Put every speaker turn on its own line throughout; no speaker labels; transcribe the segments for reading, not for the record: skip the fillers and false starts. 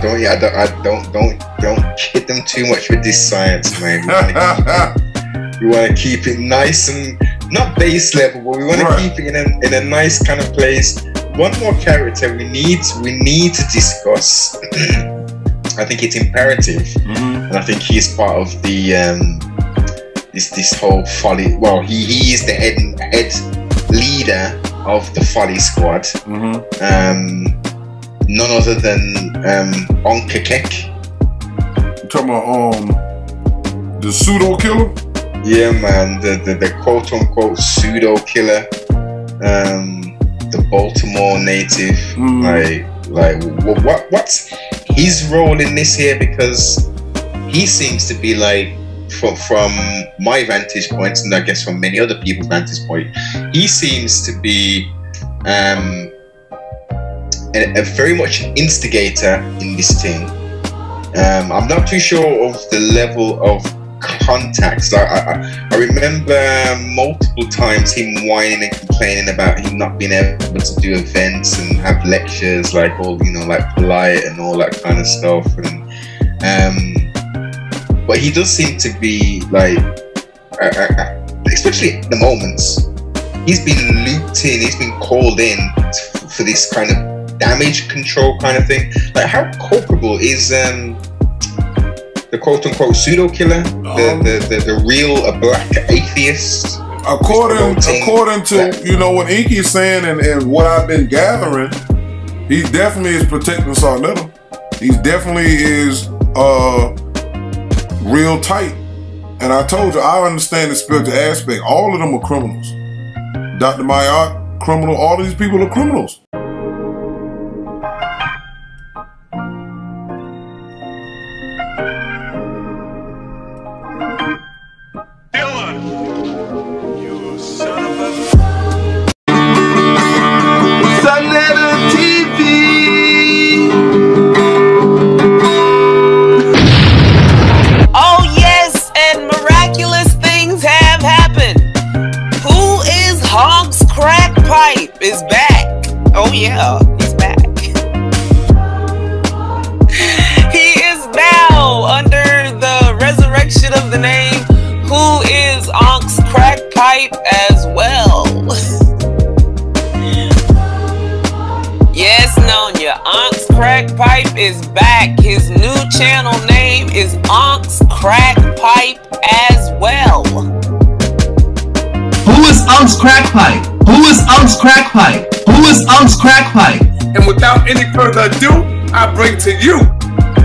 don't hit them too much with this science, man. We want to keep it nice and not base level, but we want to keep it in a nice kind of place. One more character we need to discuss. I think it's imperative, and I think he's part of the this whole folly. Well, he is the head leader of the folly squad. None other than Onkakek.
You talking about the pseudo killer?
Yeah, man, the quote unquote pseudo killer, the Baltimore native. Like what's his role in this here? Because he seems to be like, from my vantage point, and I guess from many other people's vantage point, he seems to be a very much instigator in this thing. I'm not too sure of the level of contacts. I remember multiple times him whining and complaining about him not being able to do events and have lectures, like all, you know, like polite and all that kind of stuff. And but he does seem to be like, especially at the moments, he's been looped in, he's been called in for this kind of damage control kind of thing. Like, how culpable is the quote-unquote pseudo-killer, the real black atheist?
According to, you know, what Inky's saying and what I've been gathering, he definitely is protecting Sarnetta. He definitely is real tight. And I told you, I understand the spiritual aspect. All of them are criminals. Dr. Mayat, criminal. All these people are criminals.
Is back. Oh yeah, he's back. He is now under the resurrection of the name Who is Onk's Crack Pipe as well. Yes, Nonya, Onk's Crack Pipe is back. His new channel name is Onk's Crack Pipe as well.
Who is Onk's Crack Pipe? Who is Onk's Crack Pipe? Who is Onk's Crack Pipe?
And without any further ado, I bring to you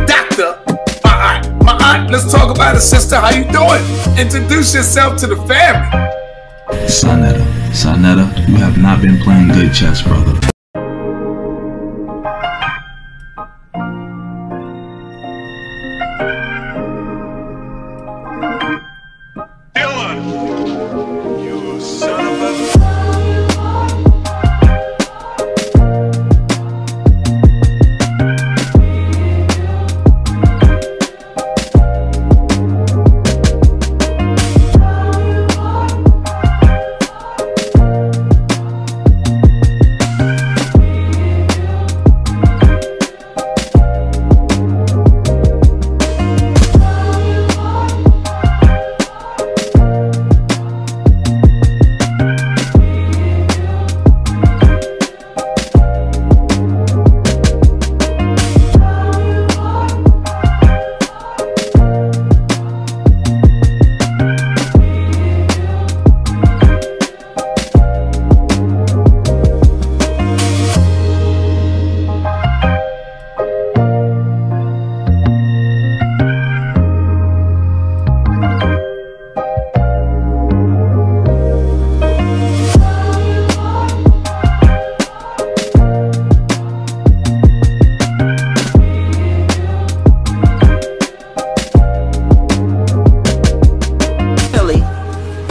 Dr. Ma'at. Let's talk about it, sister. How you doing? Introduce yourself to the family.
Sarnetta, you have not been playing good chess, brother.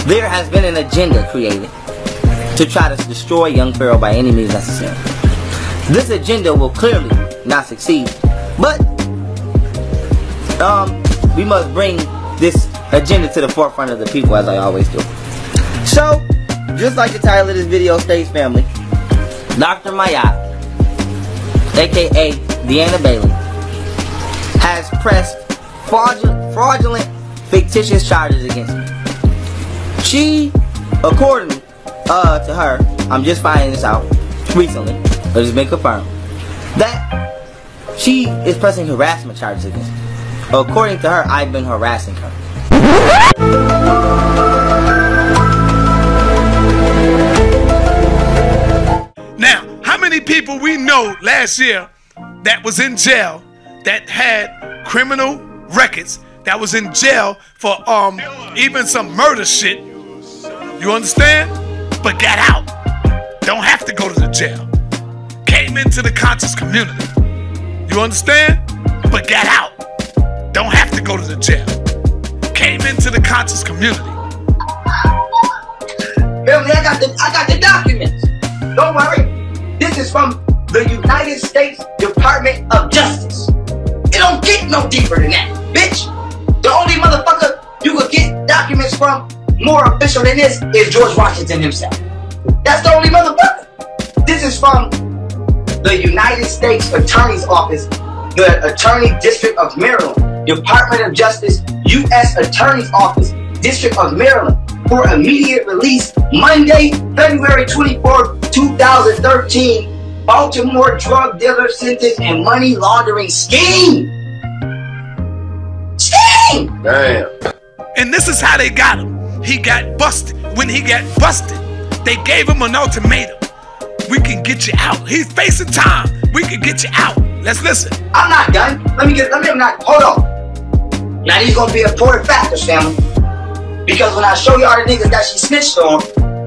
There has been an agenda created to try to destroy young Pharaoh by any means necessary. This agenda will clearly not succeed, but we must bring this agenda to the forefront of the people, as I always do. So, just like the title of this video states, family, Dr. Mayat, aka Deanna Bailey, has pressed fraudulent, fictitious charges against me. She, according to her, I'm just finding this out recently, but it's been confirmed, that she is pressing harassment charges against me. According to her, I've been harassing her.
Now, how many people we know last year that was in jail, that had criminal records, that was in jail for even some murder shit? You understand? But got out. Don't have to go to the jail. Came into the conscious community. You understand? But got out. Don't have to go to the jail. Came into the conscious community.
Family, I got the documents. Don't worry. This is from the United States Department of Justice. It don't get no deeper than that, bitch. The only motherfucker you could get documents from more official than this is George Washington himself. That's the only motherfucker. This is from the United States Attorney's Office, the Attorney District of Maryland, Department of Justice, U.S. Attorney's Office, District of Maryland, for immediate release, Monday, February 24, 2013, Baltimore drug dealer sentence and money laundering scheme. Scheme!
Damn. And this is how they got him. He got busted. When he got busted, they gave him an ultimatum. We can get you out. He's facing time. We can get you out. Let's listen.
I'm not done. Hold on. Now these gonna be important factors, family. Because when I show y'all the niggas that she snitched on,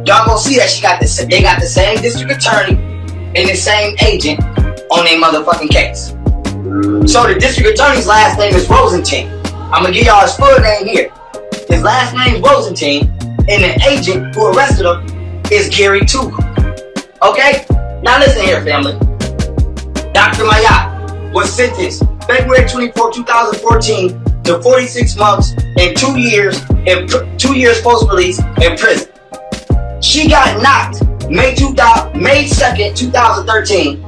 y'all gonna see that they got the same district attorney and the same agent on their motherfucking case. So the district attorney's last name is Rosenstein. I'm gonna give y'all his full name here. His last name is Rosenstein, and the agent who arrested him is Gary Tuchel. Okay? Now listen here, family. Dr. Mayat was sentenced February 24, 2014 to 46 months and 2 years post-release in prison. She got knocked May 2nd, 2013,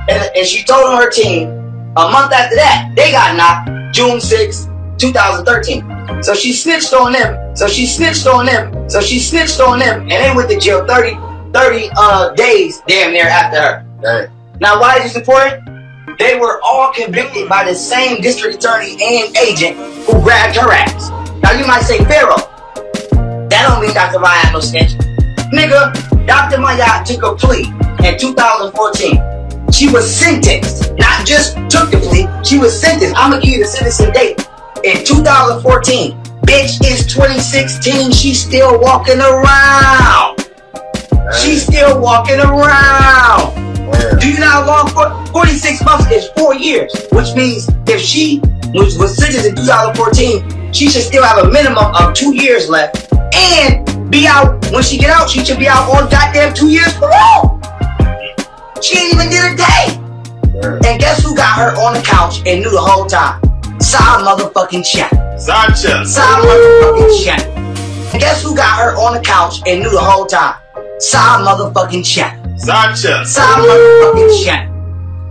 and she told on her team a month after that, they got knocked June 6, 2013. So she snitched on them, and they went to jail 30 days damn near after her.
Right.
Now why is this important? They were all convicted by the same district attorney and agent who grabbed her ass. Now you might say, Pharaoh, that don't mean Dr. Mayat no snitch. Nigga, Dr. Mayat took a plea in 2014. She was sentenced, not just took the plea, she was sentenced. I'm gonna give you the sentencing date. In 2014, bitch, it's 2016, she's still walking around. She's still walking around. Do you know how long? 46 months is 4 years, which means if she was sentenced in 2014, she should still have a minimum of 2 years left and be out. When she get out, she should be out on goddamn 2 years parole. She ain't even did a day. And guess who got her on the couch and knew the whole time? Side motherfucking chat. Side motherfucking chat. And guess who got her on the couch and knew the whole time? Side motherfucking chat. Side motherfucking chat.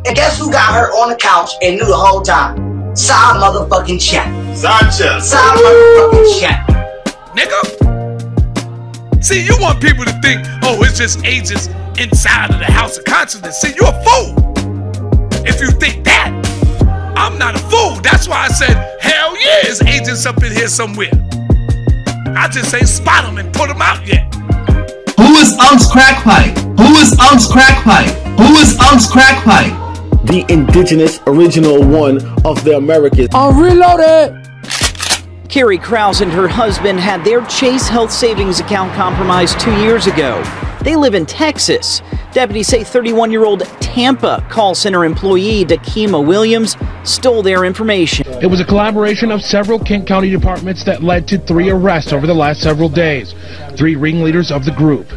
And guess who got her on the couch and knew the whole time? Side motherfucking chat. Side motherfucking chat.
Nigga. See, you want people to think, oh, it's just agents inside of the House of Consciousness. See, you're a fool if you think that. I'm not a fool. That's why I said, hell yeah, there's agents up in here somewhere. I just ain't spot them and put them out yet.
Who is Unc's Crack Pipe? Who is Unc's Crack Pipe? Who is Unc's Crack Pipe?
The indigenous original one of the Americas. I'm reloaded!
Carrie Krause and her husband had their Chase Health Savings account compromised 2 years ago. They live in Texas. Deputies say 31-year-old Tampa call center employee Dakima Williams stole their information.
It was a collaboration of several Kent County departments that led to 3 arrests over the last several days. 3 ringleaders of the group.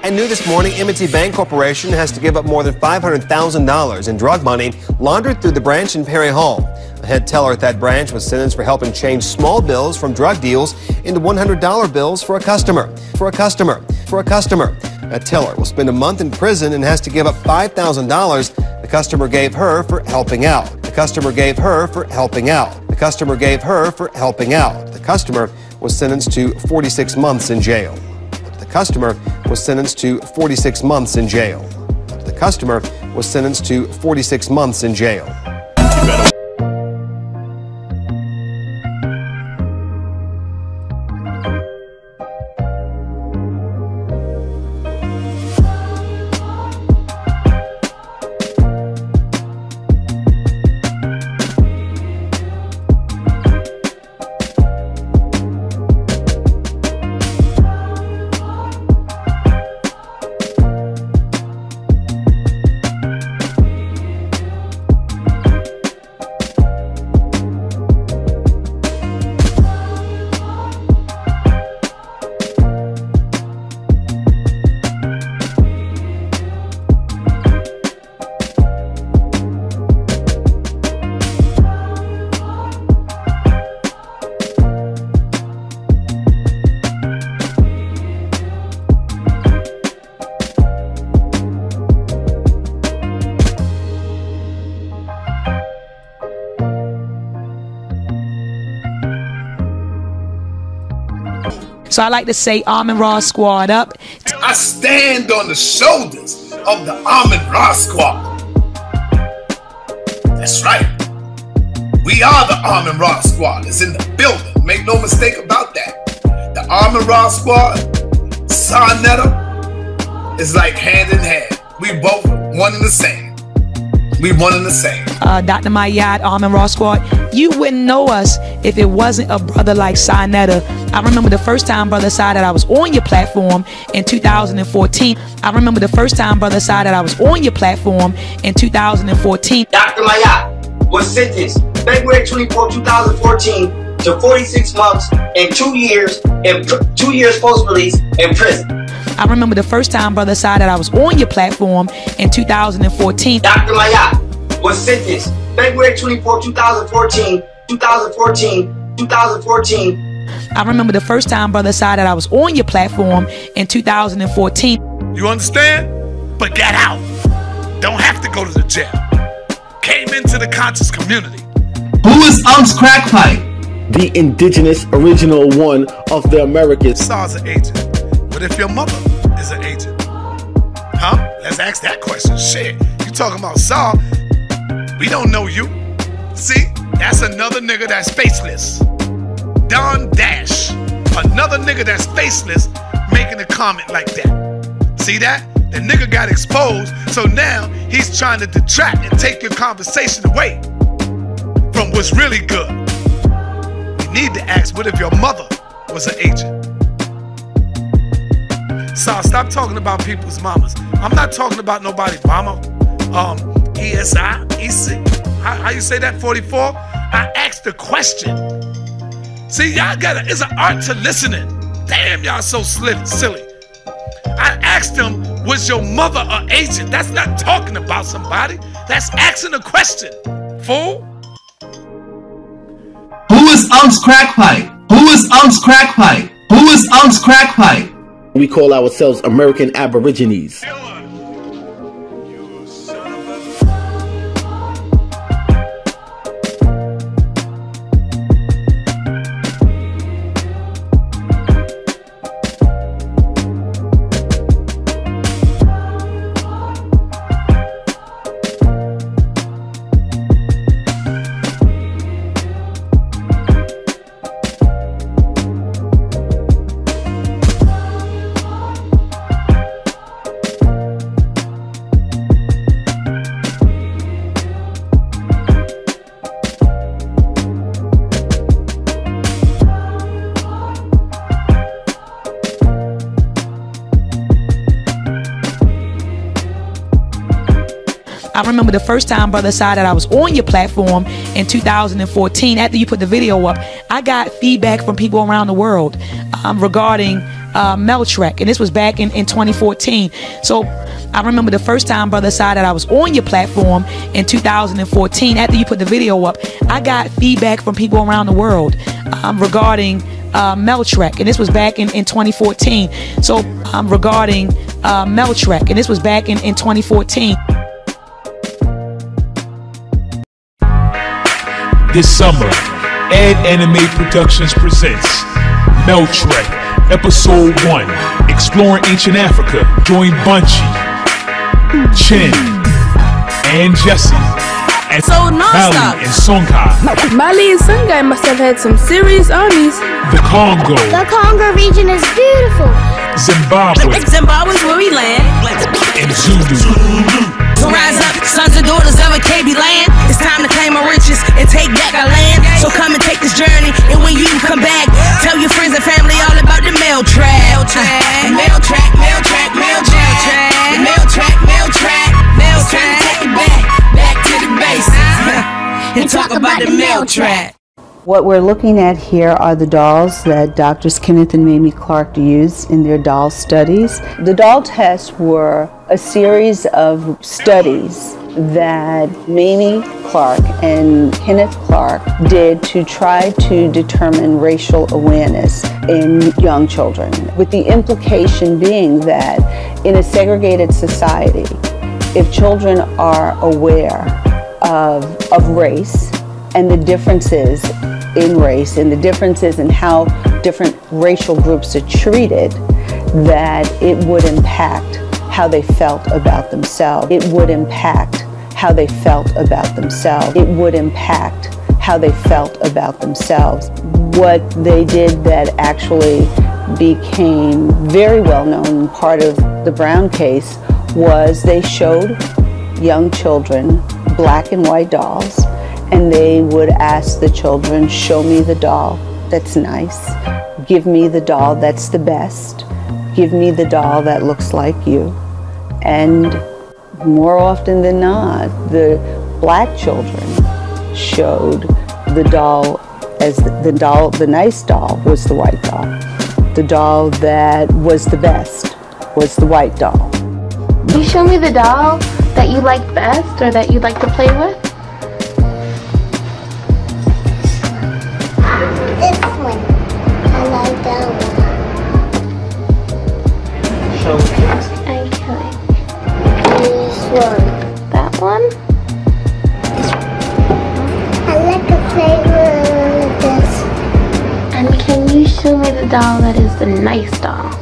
And new this morning, M&T Bank Corporation has to give up more than $500,000 in drug money laundered through the branch in Perry Hall. A head teller at that branch was sentenced for helping change small bills from drug deals into $100 bills for a customer. A teller will spend a month in prison and has to give up $5,000 the customer gave her for helping out. The customer was sentenced to 46 months in jail. The customer was sentenced to 46 months in jail.
So I like to say Armin Raw Squad up.
I stand on the shoulders of the Armin Raw Squad. That's right. We are the Armin Raw Squad. It's in the building. Make no mistake about that. The Armin Raw Squad, Sarnetta, is like hand in hand. We both one and the same.
Dr. Mayad, Armin Raw Squad. You wouldn't know us if it wasn't a brother like Sarnetta. I remember the first time, Brother Sai, that I was on your platform in 2014. Dr.
Mayad was sentenced February 24, 2014 to 46 months and 2 years post-release in prison.
I remember the first time, Brother Sai, that I was on your platform in 2014.
Dr. Mayad was sentenced February 24, 2014.
I remember the first time, Brother Sai, that I was on your platform in 2014.
You understand? But get out. Don't have to go to the jail. Came into the conscious community.
Who is Crack Pipe?
The indigenous original one of the Americas.
Saul's an agent. What if your mother is an agent? Huh? Let's ask that question. Shit. You talking about Saul? We don't know you. See? That's another nigga that's faceless. Don Dash. Another nigga that's faceless making a comment like that. See that? The nigga got exposed, so now he's trying to detract and take your conversation away from what's really good. We need to ask, what if your mother was an agent? So stop talking about people's mamas. I'm not talking about nobody's mama. ESI, EC, how you say that, 44? I asked the question. See, y'all it's an art to listening. Damn, y'all so silly. I asked them, was your mother an agent? That's not talking about somebody. That's asking a question, fool.
Who is Crack Pipe?
We call ourselves American Aborigines.
I remember the first time, Brother Sai, that I was on your platform in 2014. After you put the video up, I got feedback from people around the world regarding Meltrek, and this was back in 2014. So I remember the first time, Brother Sai, that I was on your platform in 2014. After you put the video up, I got feedback from people around the world regarding Meltrek, and this was back in 2014. So regarding Meltrek, and this was back in 2014.
This summer, Ed Anime Productions presents Meltrek, Episode 1, Exploring Ancient Africa. Join Bunchy, Chin, and Jesse, and
so
Mali and Songhai.
Mali and Songhai must have had some serious armies.
The Congo.
The Congo region is beautiful.
Zimbabwe.
Zimbabwe's where we land.
And Zulu.
So rise up, sons and daughters of a KB land. It's time to claim our riches and take back our land. So come and take this journey, and when you come back, tell your friends and family all about the Meltrek. Meltrek, Meltrek, Meltrek, Meltrek, Meltrek, Meltrek. Take it back to the basics, and talk about the Meltrek.
What we're looking at here are the dolls that Drs. Kenneth and Mamie Clark used in their doll studies. The doll tests were a series of studies that Mamie Clark and Kenneth Clark did to try to determine racial awareness in young children, with the implication being that in a segregated society, if children are aware of race and the differences in race and the differences in how different racial groups are treated, that it would impact how they felt about themselves. It would impact how they felt about themselves. It would impact how they felt about themselves. What they did that actually became very well known, part of the Brown case, was they showed young children black and white dolls, and they would ask the children, show me the doll that's nice, give me the doll that's the best, give me the doll that looks like you. And more often than not, the black children showed the doll as the nice doll was the white doll. The doll that was the best was the white doll.
Can you show me the doll that you like best or that you'd like to play with? This one. I like that one.
Show me.
Okay. This one. That one? I like to play with this. And can you show me the doll that is the nice doll?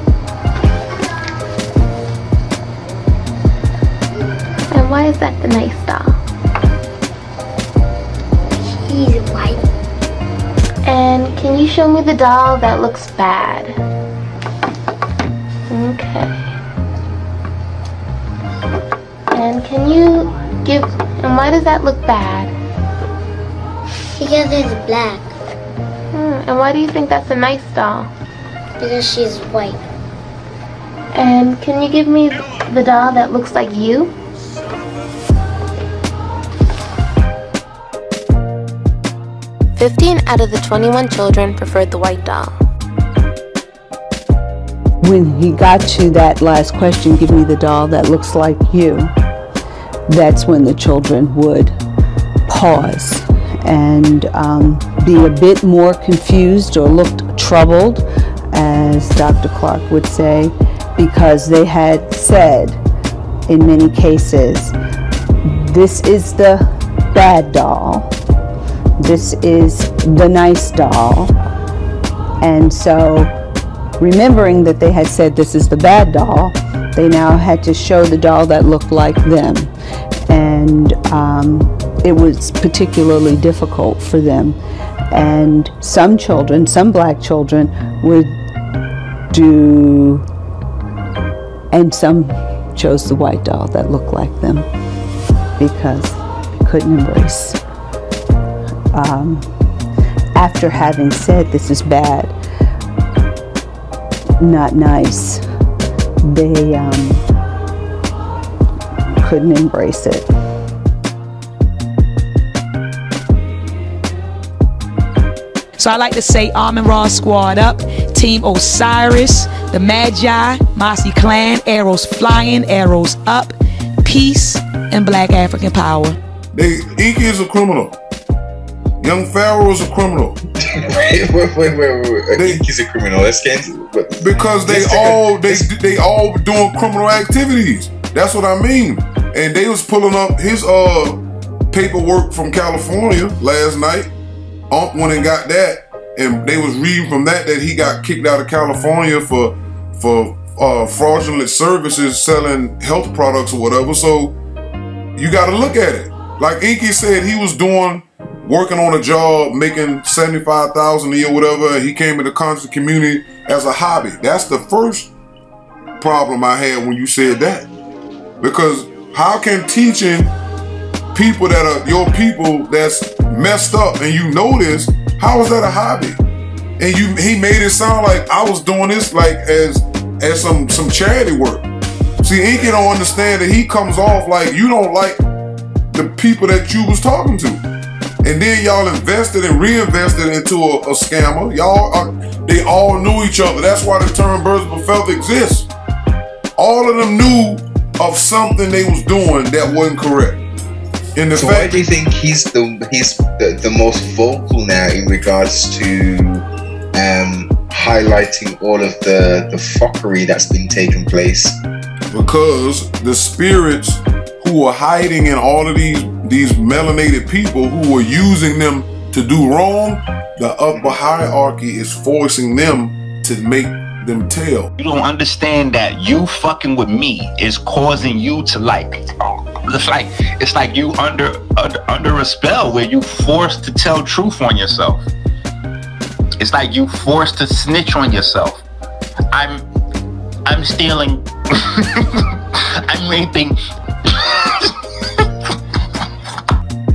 And why is that the nice doll? She's white. And can you show me the doll that looks bad? Okay. And can you and why does that look bad? Because it's black. And why do you think that's a nice doll? Because she's white. And can you give me the doll that looks like you?
"15 out of the 21 children preferred the white doll."
When he got to that last question, give me the doll that looks like you, that's when the children would pause and be a bit more confused or looked troubled, as Dr. Clark would say, because they had said in many cases, this is the bad doll, this is the nice doll. And so, remembering that they had said this is the bad doll, they now had to show the doll that looked like them. And it was particularly difficult for them. And some children, some black children, would do, and some chose the white doll that looked like them because they couldn't embrace. After having said this is bad, not nice, they couldn't embrace it.
So I like to say, Arm and Raw squad up, Team Osiris, the Magi, Mossy Clan, arrows flying, arrows up, peace, and Black African power.
Inky is a criminal. Young Pharaoh is a criminal.
wait. Inky's a criminal. Let's get into it.
Because they all doing criminal activities. That's what I mean. And they was pulling up his paperwork from California last night. Went and got that, and they was reading from that he got kicked out of California for fraudulent services, selling health products or whatever. So you got to look at it. Like Inky said, he was working on a job, making $75,000 a year, whatever. And he came in the conscious community as a hobby. That's the first problem I had when you said that, because how can teaching people that are your people that's messed up and you know this, how is that a hobby? And he made it sound like I was doing this like as some charity work. See, Inky don't understand that he comes off like you don't like the people that you was talking to. And then y'all invested and reinvested into a scammer. They all knew each other. That's why the term birds of a feather exists. All of them knew of something they was doing that wasn't correct. So
why do you think he's the most vocal now in regards to highlighting all of the fuckery that's been taking place?
Because the spirits who are hiding in all of these melanated people who are using them to do wrong, the upper hierarchy is forcing them to make them tell.
You don't understand that you fucking with me is causing you to it's like you under a spell where you forced to tell truth on yourself. It's like you forced to snitch on yourself. I'm stealing. I'm raping.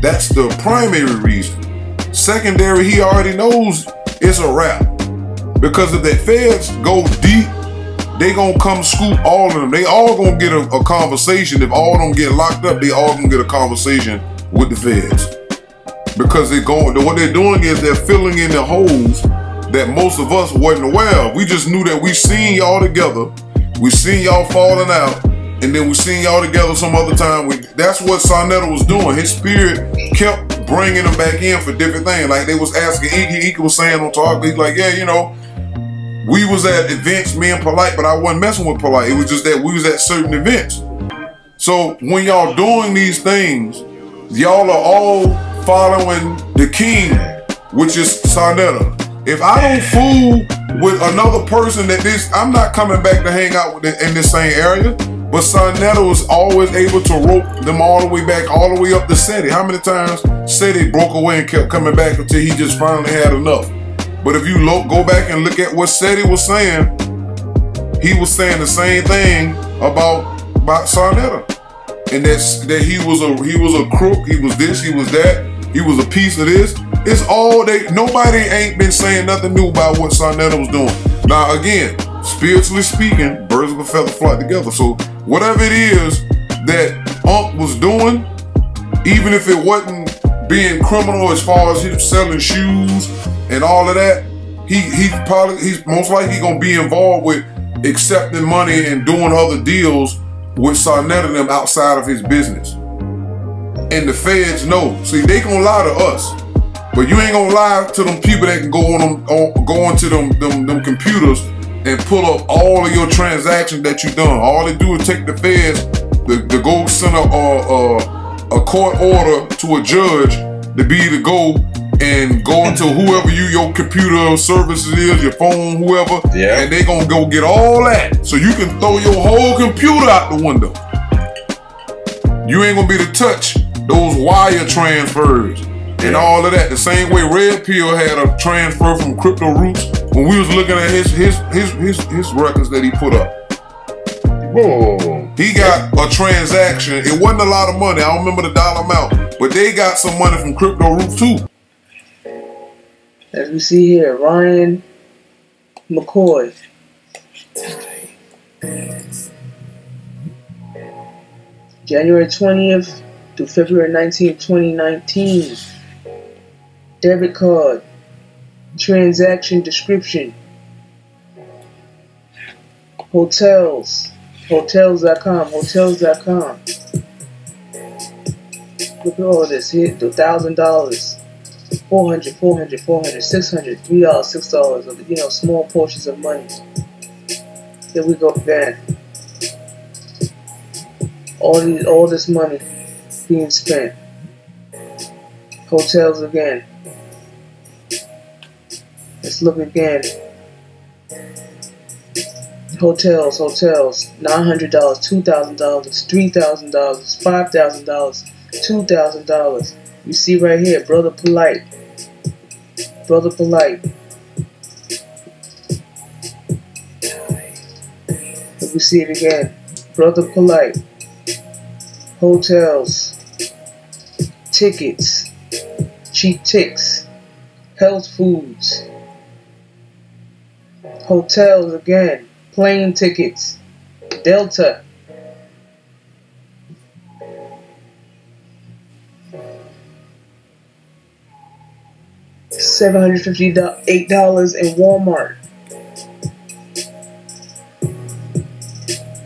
That's the primary reason. Secondary, he already knows it's a wrap. Because if the feds go deep, they gonna come scoop all of them. They all gonna get a conversation. If all of them get locked up, they all gonna get a conversation with the feds. Because what they're doing is they're filling in the holes that most of us wasn't aware of. We just knew that we seen y'all together. We seen y'all falling out. And then we seen y'all together some other time. That's what Sarnetta was doing. His spirit kept bringing them back in for different things. Like they was asking Inky. Inky was saying on talk, he's like, yeah, you know, we was at events, me and Polite, but I wasn't messing with Polite. It was just that we was at certain events. So when y'all doing these things, y'all are all following the king, which is Sarnetta. If I don't fool with another person I'm not coming back to hang out with in this same area. But Sarnetta was always able to rope them all the way back, all the way up to Seti. How many times Seti broke away and kept coming back until he just finally had enough? But if you go back and look at what Seti was saying, he was saying the same thing about Sarnetta. And that he was a crook, he was this, he was that, he was a piece of this. It's all nobody ain't been saying nothing new about what Sarnetta was doing. Now again, spiritually speaking, birds of a feather flock together. So whatever it is that Unc was doing, even if it wasn't being criminal as far as him selling shoes and all of that, he's most likely gonna be involved with accepting money and doing other deals with Sarnetta and them outside of his business. And the feds know. See, they gonna lie to us, but you ain't gonna lie to them people that can go onto them computers and pull up all of your transactions that you done. All they do is take the feds to go send a court order to a judge to go into whoever your computer services is, your phone, whoever, and they gonna go get all that. So you can throw your whole computer out the window. You ain't gonna be able to touch those wire transfers and all of that. The same way Red Pill had a transfer from Crypto Roots when we was looking at his records that he put up. Whoa. He got a transaction. It wasn't a lot of money. I don't remember the dollar amount, but they got some money from Crypto Roots too.
As we see here, Ryan McCoy. January 20th through February 19th, 2019. Debit card. Transaction description. Hotels. Hotels.com. Hotels.com. Look at all this. Here, $1,000. $400, $400, $400, $600, $3, $6 of, you know, small portions of money. Here we go again. All this money being spent. Hotels again. Let's look again. Hotels, $900, $2,000, $3,000, $5,000, $2,000. You see right here, Brother Polite. Brother Polite. Let me see it again. Brother Polite. Hotels. Tickets. Cheap ticks. Health foods. Hotels again. Plane tickets. Delta. $758 in Walmart.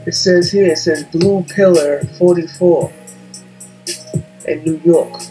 It says here, it says Blue Pillar 44 in New York.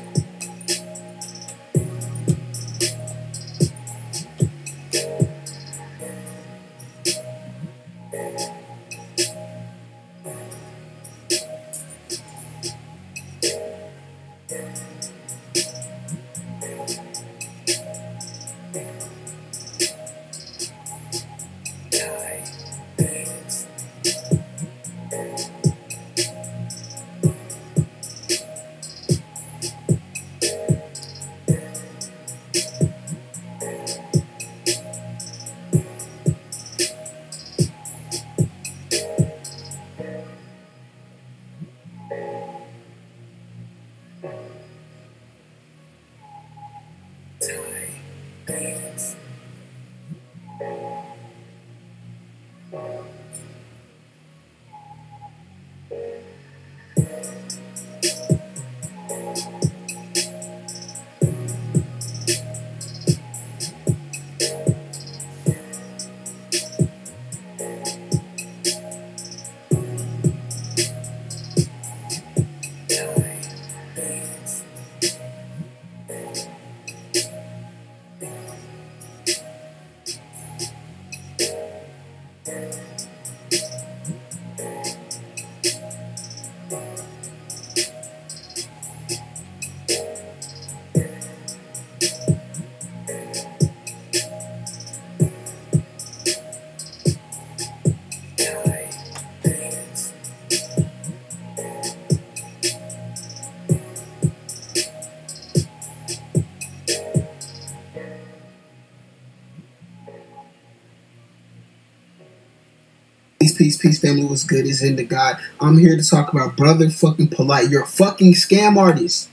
Peace, family. What's good? Is into God. I'm here to talk about Brother fucking Polite. You're a fucking scam artist.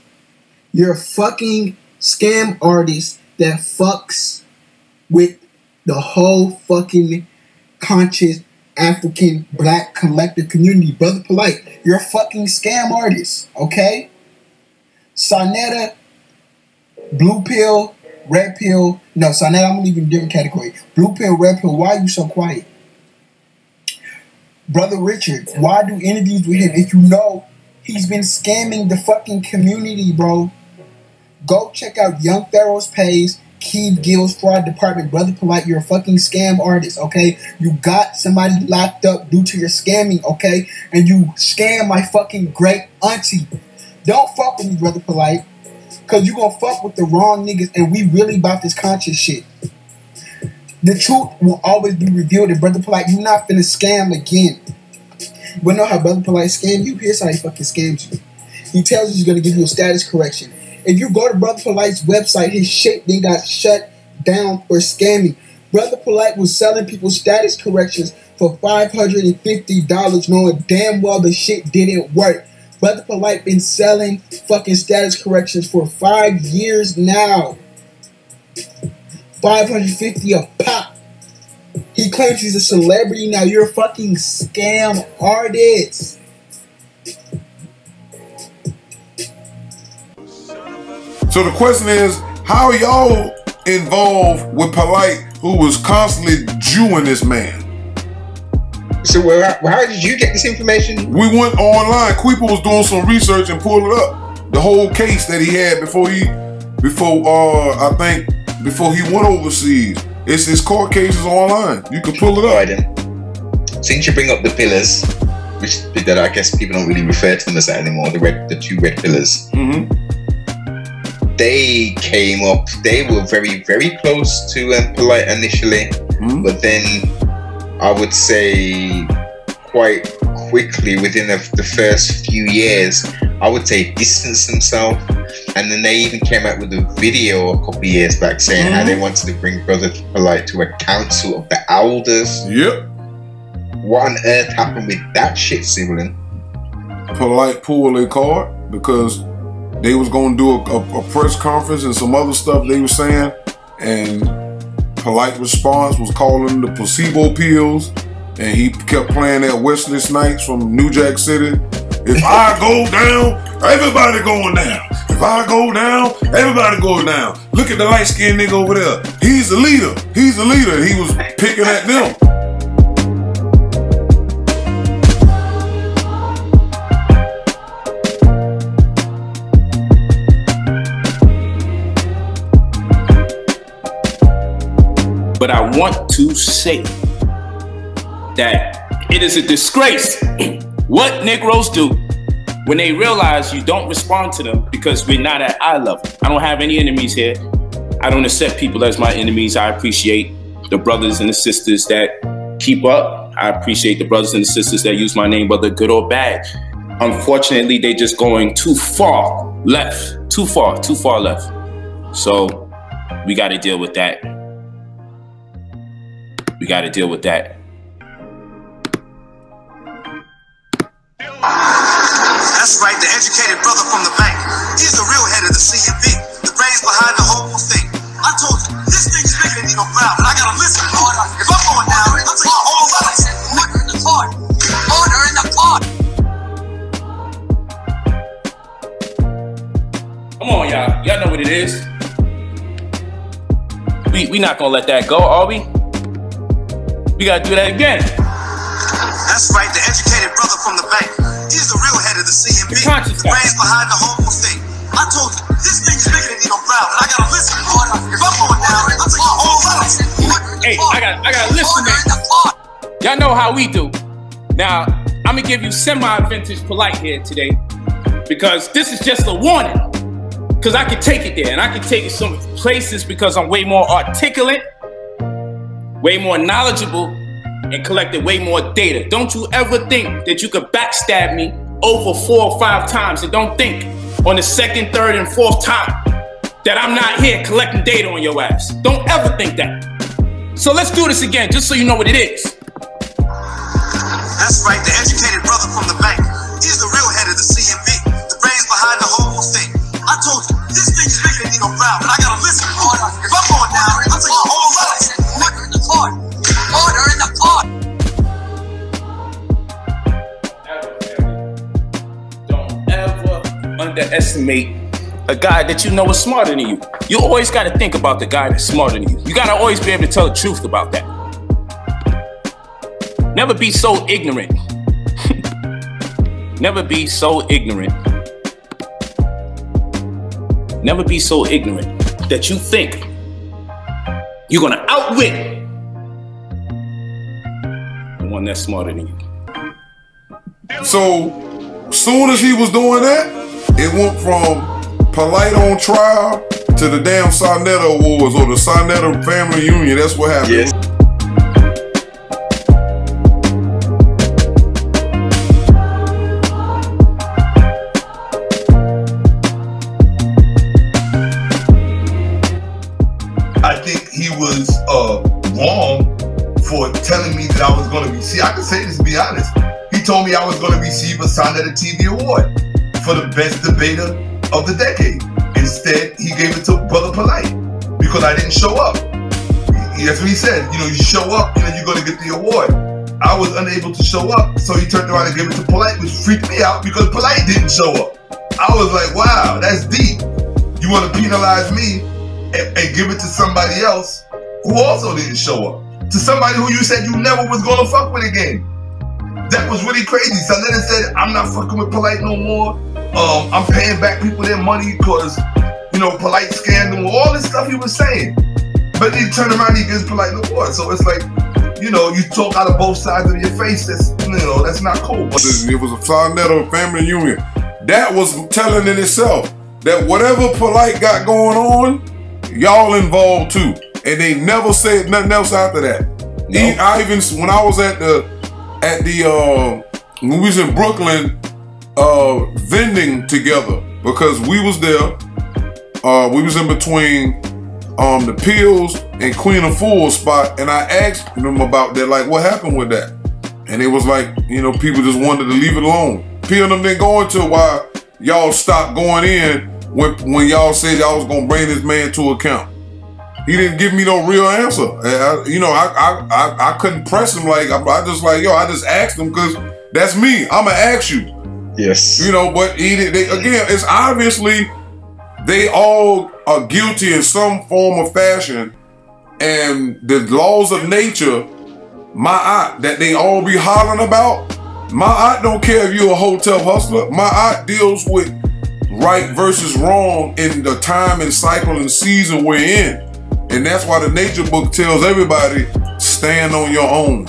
You're a fucking scam artist that fucks with the whole fucking conscious African black collective community. Brother Polite, you're a fucking scam artist, okay? Sonetta, blue pill, red pill. No, Sonetta, I'm gonna leave you in a different category. Blue pill, red pill. Why are you so quiet? Brother Richard, why do interviews with him if you know he's been scamming the fucking community, bro? Go check out Young Pharaoh's page, Keith Gill's fraud department. Brother Polite, you're a fucking scam artist, okay? You got somebody locked up due to your scamming, okay? And you scam my fucking great auntie. Don't fuck with me, Brother Polite, because you gonna fuck with the wrong niggas, and we really about this conscious shit. The truth will always be revealed, and Brother Polite, you're not finna scam again. You wanna know how Brother Polite scammed you? Here's how he fucking scams you. He tells you he's gonna give you a status correction. If you go to Brother Polite's website, his shit then got shut down for scamming. Brother Polite was selling people status corrections for $550, knowing damn well the shit didn't work. Brother Polite been selling fucking status corrections for 5 years now. $550 a pop. He claims he's a celebrity now. You're a fucking scam artist.
So the question is, how are y'all involved with Polite, who was constantly Jewing this man?
So how did you get this information?
We went online. Queeper was doing some research and pulled it up. The whole case that he had before he went overseas. It's his court cases online. You can pull it up.
Right then. Since you bring up the pillars, which that I guess people don't really refer to them as that anymore, the two red pillars. They came up. They were very, very close to Polite initially, but then I would say quite quickly within the first few years, I would say distanced themselves. And then they even came out with a video a couple of years back saying how they wanted to bring Brother Polite to a council of the elders.
Yep.
What on earth happened with that shit, sibling?
Polite pulled their card because they was going to do a press conference and some other stuff they were saying. And Polite response was calling the placebo pills. And he kept playing that Wesley Snipes from New Jack City. If I go down, everybody going down. If I go down, everybody goes down. Look at the light-skinned nigga over there. He's the leader. He's the leader. He was picking at them.
But I want to say that it is a disgrace what Negroes do when they realize you don't respond to them because we're not at eye level. I don't have any enemies here. I don't accept people as my enemies. I appreciate the brothers and the sisters that keep up. I appreciate the brothers and the sisters that use my name, whether good or bad. Unfortunately, they just going too far left, too far left. So we got to deal with that. We got to deal with that.
That's right, the educated brother from the bank. He's the real head of the CMB, the brains behind the whole thing. I told you, this thing's bigger than your mouth, but I gotta listen. If I'm going down, I'll take a whole lot. Order in the court. Order in the court.
Come on, y'all. Y'all know what it is. We not gonna let that go, are we? We gotta do that again.
That's right, the educated brother from the bank. He's the real head of the CMB, the brains behind the whole thing. I told you, this thing's bigger than your mouth, but I gotta listen. If I'm going down, I'll take a whole lot.
Hey, I gotta listen, man. Y'all know how we do. Now, I'm gonna give you semi-vintage Polite here today because this is just a warning. Because I can take it there, and I can take it some places because I'm way more articulate, way more knowledgeable, and collected way more data. Don't you ever think that you could backstab me over 4 or 5 times, and don't think on the 2nd, 3rd, and 4th time that I'm not here collecting data on your ass. Don't ever think that. So let's do this again, just so you know what it is.
That's right, the educated brother from the bank. He's the real head of the CMB, the brains behind the whole thing. I told you, this thing's bigger than your mouth, but I gotta listen. If I'm going down, I'll take a whole lot. Order in the court. Order in the court.
Don't ever underestimate a guy that you know is smarter than you. You always got to think about the guy that's smarter than you. You got to always be able to tell the truth about that. Never be so ignorant. Never be so ignorant. Never be so ignorant that you think you're gonna outwit the one that's smarter than you.
So, soon as he was doing that, it went from Polite on trial to the damn Sonetta Awards or the Sonetta Family Union. That's what happened.
Yes.
I think he was wrong for telling me that I was going to receive. I can say this to be honest. He told me I was going to receive a Sonetta TV award for the best debater of the decade. Instead, he gave it to Brother Polite because I didn't show up. That's what he said. You know, you show up and then you're going to get the award. I was unable to show up, so he turned around and gave it to Polite, which freaked me out because Polite didn't show up. I was like, wow, that's deep. You want to penalize me and give it to somebody else who also didn't show up. To somebody who you said you never was going to fuck with again. That was really crazy. So then it said, I'm not fucking with Polite no more. I'm paying back people their money because, you know, Polite scammed them. All this stuff he was saying. But he turned around, he gives Polite no more. So it's like, you know, you talk out of both sides of your face. That's, you know, that's not cool. But
it was a Sarnetto family union. That was telling in itself that whatever Polite got going on, y'all involved too. And they never said nothing else after that. Nope. I even, when I was when we was in Brooklyn, vending together, because we was there, we was in between the Pills and Queen of Fools spot, and I asked them about that, like, what happened with that? And it was like, you know, people just wanted to leave it alone. Pill and them didn't go into why y'all stopped going in when y'all said y'all was gonna bring this man to account. He didn't give me no real answer. I couldn't press him. Like, I just like, yo, I just asked him because that's me. I'ma ask you.
Yes.
You know, but again, it's obviously they all are guilty in some form or fashion, and the laws of nature, my aunt, that they all be hollering about, my aunt don't care if you're a hotel hustler. My aunt deals with right versus wrong in the time and cycle and season we're in. And that's why the nature book tells everybody, stand on your own.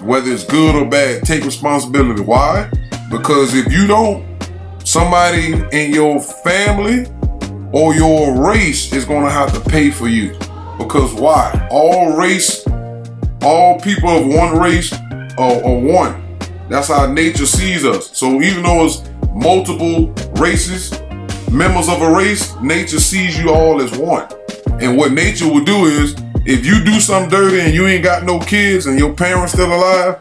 Whether it's good or bad, take responsibility. Why? Because if you don't, somebody in your family or your race is gonna have to pay for you. Because why? All people of one race are one. That's how nature sees us. So even though it's multiple races, members of a race, nature sees you all as one. And what nature will do is, if you do something dirty and you ain't got no kids and your parents still alive,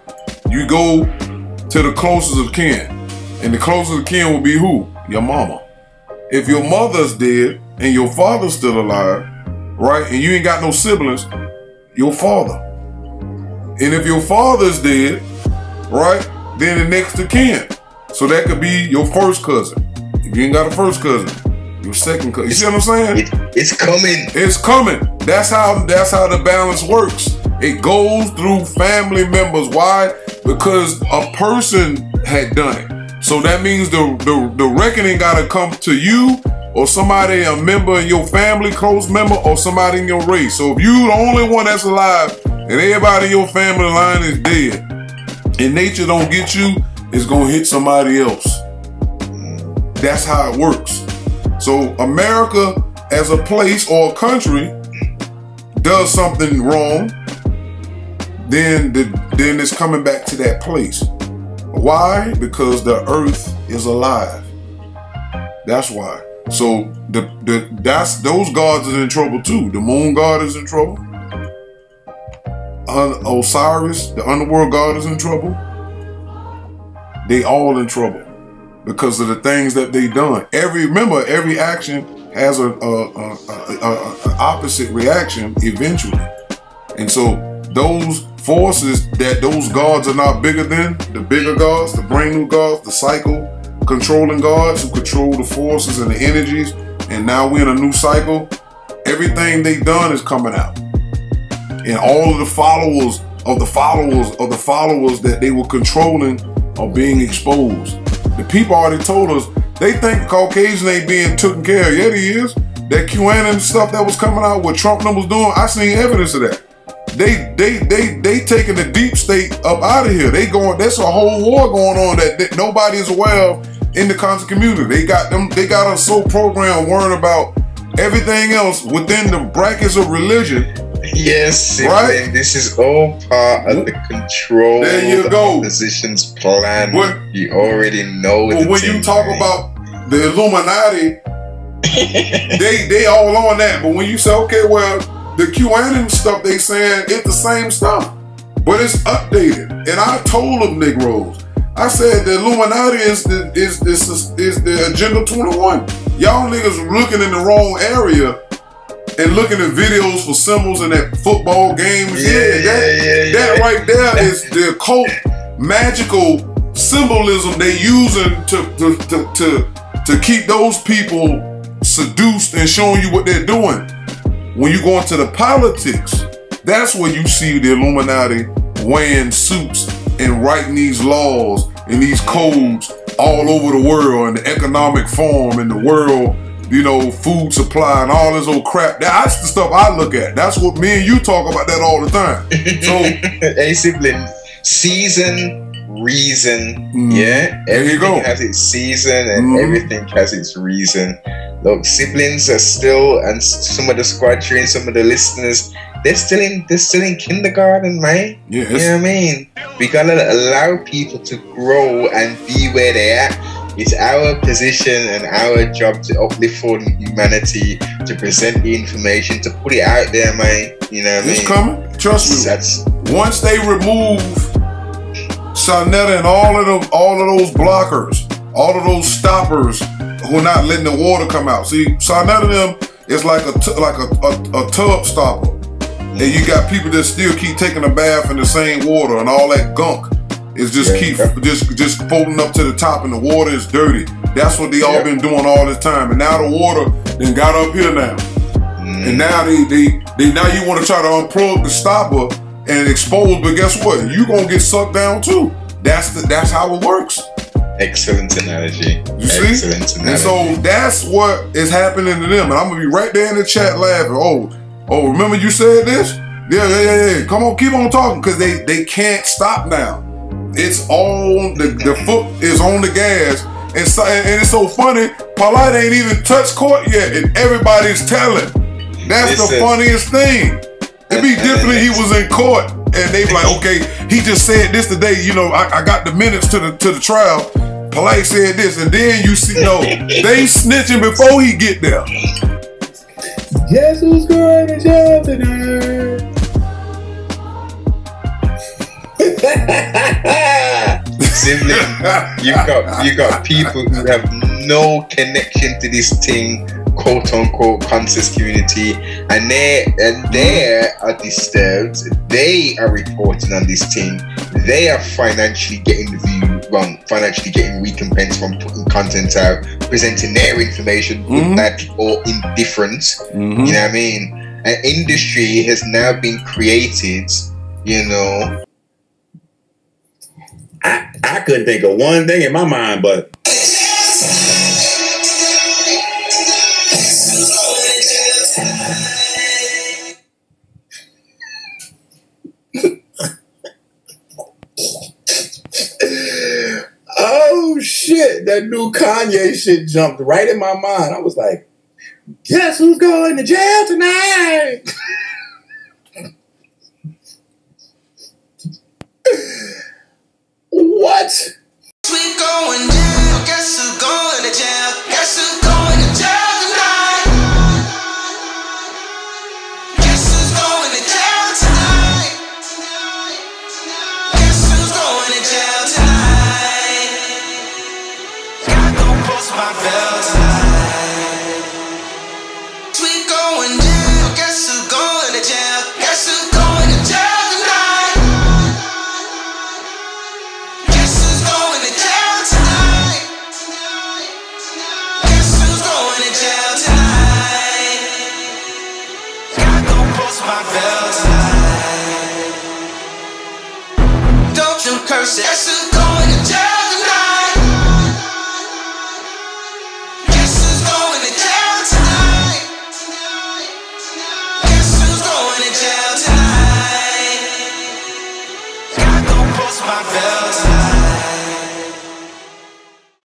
you go to the closest of kin. And the closest of kin will be who? Your mama. If your mother's dead and your father's still alive, right, and you ain't got no siblings, your father. And if your father's dead, right, then the next of kin. So that could be your first cousin. If you ain't got a first cousin, your second cousin. You see what I'm saying?
It's coming.
It's coming. That's how the balance works. It goes through family members. Why? Because a person had done it. So that means the reckoning gotta come to you or somebody, a member in your family, close member, or somebody in your race. So if you the only one that's alive and everybody in your family line is dead, and nature don't get you, it's gonna hit somebody else. That's how it works. So America as a place or a country does something wrong, then it's coming back to that place. Why? Because the earth is alive. That's why. So those gods are in trouble too. The moon god is in trouble. Osiris, the underworld god, is in trouble. They all in trouble because of the things that they done. Every action has an opposite reaction eventually. And so those forces that those gods are not bigger than, the bigger gods, the brand new gods, the cycle controlling gods who control the forces and the energies, and now we're in a new cycle, everything they done is coming out. And all of the followers of the followers that they were controlling are being exposed. The people already told us they think Caucasian ain't being taken care of. Yet he is. That QAnon stuff that was coming out, what Trump was doing, I seen evidence of that. They taking the deep state up out of here. There's a whole war going on that nobody is aware of in the conscious community. They got us so programmed worrying about everything else within the brackets of religion.
Yes,
right.
Man, this is all part of the control.
There you go.
Opposition's plan. You already know.
But when you talk about the Illuminati, they all on that. But when you say, okay, well, the QAnon stuff they saying it's the same stuff, but it's updated. And I told them Negroes, I said the Illuminati is the Agenda 21. Y'all niggas looking in the wrong area and looking at videos for symbols and at football games. That right there is the occult magical symbolism they using to keep those people seduced and showing you what they're doing. When you go into the politics, that's where you see the Illuminati wearing suits and writing these laws and these codes all over the world, and the economic form and the world, you know, food supply and all this old crap. That's the stuff I look at. That's what me and you talk about that all the time. So,
hey, sibling, season, reason, yeah? Everything has its season and everything has its reason. Look, siblings are still, and some of the squadron, some of the listeners, they're still in kindergarten, man.
Yes.
You know what I mean? We gotta allow people to grow and be where they are. It's our position and our job to uplift for humanity, to present the information, to put it out there, man. You know what I mean?
It's coming. Trust me. Once they remove Sonetta and all of those blockers, all of those stoppers who are not letting the water come out. See, Sonetta them is like a tub stopper. And you got people that still keep taking a bath in the same water, and all that gunk is just just folding up to the top, and the water is dirty. That's what they all been doing all this time. And now the water then got up here now. And now now you want to try to unplug the stopper and expose, but guess what? You gonna get sucked down too. That's how it works.
Excellent analogy.
You see?
Excellent analogy.
And so that's what is happening to them. And I'm gonna be right there in the chat laughing. Oh, remember you said this? Yeah. Come on, keep on talking, because they can't stop now. It's on the foot is on the gas, and it's so funny. Polite ain't even touched court yet, and everybody's telling. That's the funniest thing. It'd be different if he was in court and they be like, okay, he just said this today. You know, I got the minutes to the trial. Polite said this, and then you see, no, they snitching before he get there.
Guess who's going to jail tonight?
Sibling, you got people who have no connection to this thing, quote unquote conscious community, and they are disturbed. They are reporting on this thing. They are financially getting the view wrong, financially getting recompense from putting content out, presenting their information with bad or indifference. You know what I mean? An industry has now been created, you know.
I couldn't think of one thing in my mind, but oh shit, that new Kanye shit jumped right in my mind. I was like, guess who's going to jail tonight? What?
We going down. Guess who's going to jail? Guess who's going to jail tonight? Guess who's going to jail tonight? Guess who's going to jail tonight? Gotta go post my bell tonight. We going down. Guess who's going to jail? Guess who's going to jail? Don't you curse it. Guess who's going to jail tonight? Guess who's going to jail tonight? Guess who's going to jail tonight? Gotta go post my bell.